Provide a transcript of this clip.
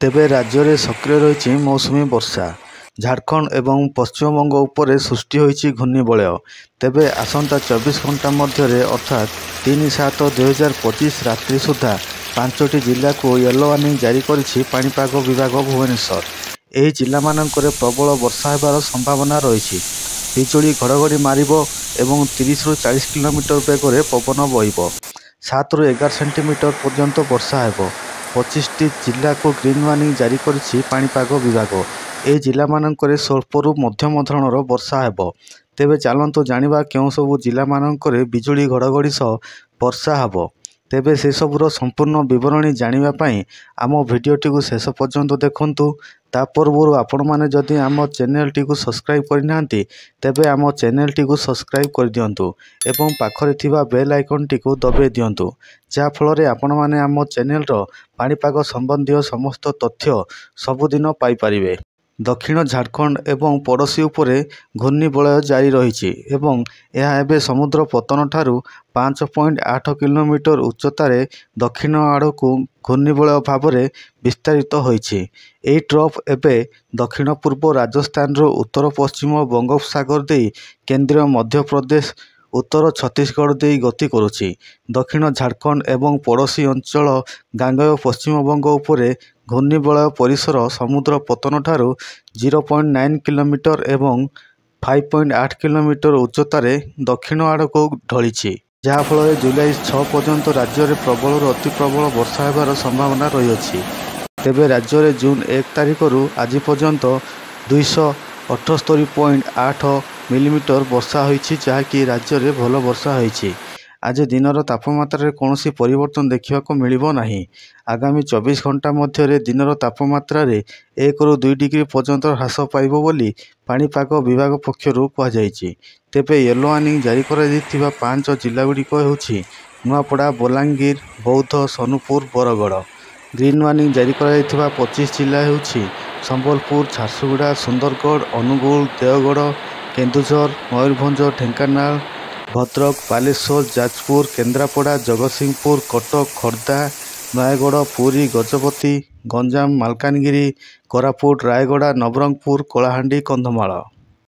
ତେବେ ରାଜ୍ୟରେ ସକ୍ରିୟ ରହିଛି ମୌସୁମୀ ବର୍ଷା। ଝାଡ଼ଖଣ୍ଡ ଏବଂ ପଶ୍ଚିମବଙ୍ଗ ଉପରେ ସୃଷ୍ଟି ହୋଇଛି ଘୂର୍ଣ୍ଣିବଳୟ। ତେବେ ଆସନ୍ତା 24 ଘଣ୍ଟା ମଧ୍ୟରେ ଅର୍ଥାତ୍ 3/7/2025 ରାତ୍ରି ସୁଦ୍ଧା 5ଟି ଜିଲ୍ଲାକୁ ୟେଲୋ ୱାର୍ଣ୍ଣିଂ ଜାରି କରିଛି ପାଣିପାଗ ବିଭାଗ ଭୁବନେଶ୍ୱର। ଏହି ଜିଲ୍ଲାମାନଙ୍କରେ ପ୍ରବଳ ବର୍ଷା ହେବାର ସମ୍ଭାବନା ରହିଛି। ବିଜୁଳି ଘଡ଼ଘଡ଼ି ମାରିବ ଏବଂ 30ରୁ 40 କିଲୋମିଟର ବେଗରେ ପବନ ବହିବ। 7ରୁ 11 ସେଣ୍ଟିମିଟର ପର୍ଯ୍ୟନ୍ତ ବର୍ଷା ହେବ। 25ଟି ଜିଲ୍ଲାକୁ ଗ୍ରୀନ୍ ୱାର୍ଣ୍ଣିଂ ଜାରି କରିଛି ପାଣିପାଗ ବିଭାଗ। ଏହି ଜିଲ୍ଲାମାନଙ୍କରେ ସ୍ୱଳ୍ପରୁ ମଧ୍ୟମ ଧରଣର ବର୍ଷା ହେବ। ତେବେ ଚାଲନ୍ତୁ ଜାଣିବା କେଉଁ ସବୁ ଜିଲ୍ଲାମାନଙ୍କରେ ବିଜୁଳି ଘଡ଼ଘଡ଼ି ସହ ବର୍ଷା ହେବ। ତେବେ ସେସବୁର ସମ୍ପୂର୍ଣ୍ଣ ବିବରଣୀ ଜାଣିବା ପାଇଁ ଆମ ଭିଡ଼ିଓଟିକୁ ଶେଷ ପର୍ଯ୍ୟନ୍ତ ଦେଖନ୍ତୁ। ତା ପୂର୍ବରୁ ଆପଣମାନେ ଯଦି ଆମ ଚ୍ୟାନେଲଟିକୁ ସବସ୍କ୍ରାଇବ୍ କରିନାହାନ୍ତି ତେବେ ଆମ ଚ୍ୟାନେଲଟିକୁ ସବସ୍କ୍ରାଇବ୍ କରିଦିଅନ୍ତୁ ଏବଂ ପାଖରେ ଥିବା ବେଲ୍ ଆଇକନ୍ଟିକୁ ଦବାଇ ଦିଅନ୍ତୁ, ଯାହାଫଳରେ ଆପଣମାନେ ଆମ ଚ୍ୟାନେଲର ପାଣିପାଗ ସମ୍ବନ୍ଧୀୟ ସମସ୍ତ ତଥ୍ୟ ସବୁଦିନ ପାଇପାରିବେ। ଦକ୍ଷିଣ ଝାଡ଼ଖଣ୍ଡ ଏବଂ ପଡ଼ୋଶୀ ଉପରେ ଘୂର୍ଣ୍ଣିବଳୟ ଜାରି ରହିଛି ଏବଂ ଏହା ଏବେ ସମୁଦ୍ର ପତନଠାରୁ 5.8 କିଲୋମିଟର ଉଚ୍ଚତାରେ ଦକ୍ଷିଣ ଆଡ଼କୁ ଘୂର୍ଣ୍ଣିବଳୟ ଭାବରେ ବିସ୍ତାରିତ ହୋଇଛି। ଏହି ଟ୍ରଫ୍ ଏବେ ଦକ୍ଷିଣ ପୂର୍ବ ରାଜସ୍ଥାନରୁ ଉତ୍ତର ପଶ୍ଚିମ ବଙ୍ଗୋପସାଗର ଦେଇ କେନ୍ଦ୍ରୀୟ ମଧ୍ୟପ୍ରଦେଶ, ଉତ୍ତର ଛତିଶଗଡ଼ ଦେଇ ଗତି କରୁଛି। ଦକ୍ଷିଣ ଝାଡ଼ଖଣ୍ଡ ଏବଂ ପଡ଼ୋଶୀ ଅଞ୍ଚଳ ଗାଙ୍ଗେୟ ପଶ୍ଚିମବଙ୍ଗ ଉପରେ ଘୂର୍ଣ୍ଣିବଳୟ ପରିସର ସମୁଦ୍ର ପତନଠାରୁ 0.9 କିଲୋମିଟର ଏବଂ 5.8 କିଲୋମିଟର ଉଚ୍ଚତାରେ ଦକ୍ଷିଣ ଆଡ଼କୁ ଢଳିଛି, ଯାହାଫଳରେ ଜୁଲାଇ 6 ପର୍ଯ୍ୟନ୍ତ ରାଜ୍ୟରେ ପ୍ରବଳରୁ ଅତି ପ୍ରବଳ ବର୍ଷା ହେବାର ସମ୍ଭାବନା ରହିଅଛି। ତେବେ ରାଜ୍ୟରେ ଜୁନ୍ 1 ତାରିଖରୁ ଆଜି ପର୍ଯ୍ୟନ୍ତ 278.8 ମିଲିମିଟର ବର୍ଷା ହୋଇଛି, ଯାହାକି ରାଜ୍ୟରେ ଭଲ ବର୍ଷା ହୋଇଛି। ଆଜି ଦିନର ତାପମାତ୍ରାରେ କୌଣସି ପରିବର୍ତ୍ତନ ଦେଖିବାକୁ ମିଳିବ ନାହିଁ। ଆଗାମୀ 24 ଘଣ୍ଟା ମଧ୍ୟରେ ଦିନର ତାପମାତ୍ରାରେ 1ରୁ 2 ଡିଗ୍ରୀ ପର୍ଯ୍ୟନ୍ତ ହ୍ରାସ ପାଇବ ବୋଲି ପାଣିପାଗ ବିଭାଗ ପକ୍ଷରୁ କୁହାଯାଇଛି। ତେବେ ୟେଲୋ ୱାର୍ଣ୍ଣିଂ ଜାରି କରାଯାଇଥିବା 5 ଜିଲ୍ଲାଗୁଡ଼ିକ ହେଉଛି ନୂଆପଡ଼ା, ବଲାଙ୍ଗୀର, ବୌଦ୍ଧ, ସୋନପୁର, ବରଗଡ଼। ଗ୍ରୀନ୍ ୱାର୍ଣ୍ଣିଂ ଜାରି କରାଯାଇଥିବା 25 ଜିଲ୍ଲା ହେଉଛି ସମ୍ବଲପୁର, ଝାରସୁଗୁଡ଼ା, ସୁନ୍ଦରଗଡ଼, ଅନୁଗୁଳ, ଦେଓଗଡ଼, କେନ୍ଦୁଝର, ମୟୂରଭଞ୍ଜ, ଢେଙ୍କାନାଳ, ଭଦ୍ରକ, ବାଲେଶ୍ୱର, ଯାଜପୁର, କେନ୍ଦ୍ରାପଡ଼ା, ଜଗତସିଂହପୁର, କଟକ, ଖୋର୍ଦ୍ଧା, ନୟାଗଡ଼, ପୁରୀ, ଗଜପତି, ଗଞ୍ଜାମ, ମାଲକାନଗିରି, କୋରାପୁଟ, ରାୟଗଡ଼ା, ନବରଙ୍ଗପୁର, କଳାହାଣ୍ଡି, କନ୍ଧମାଳ।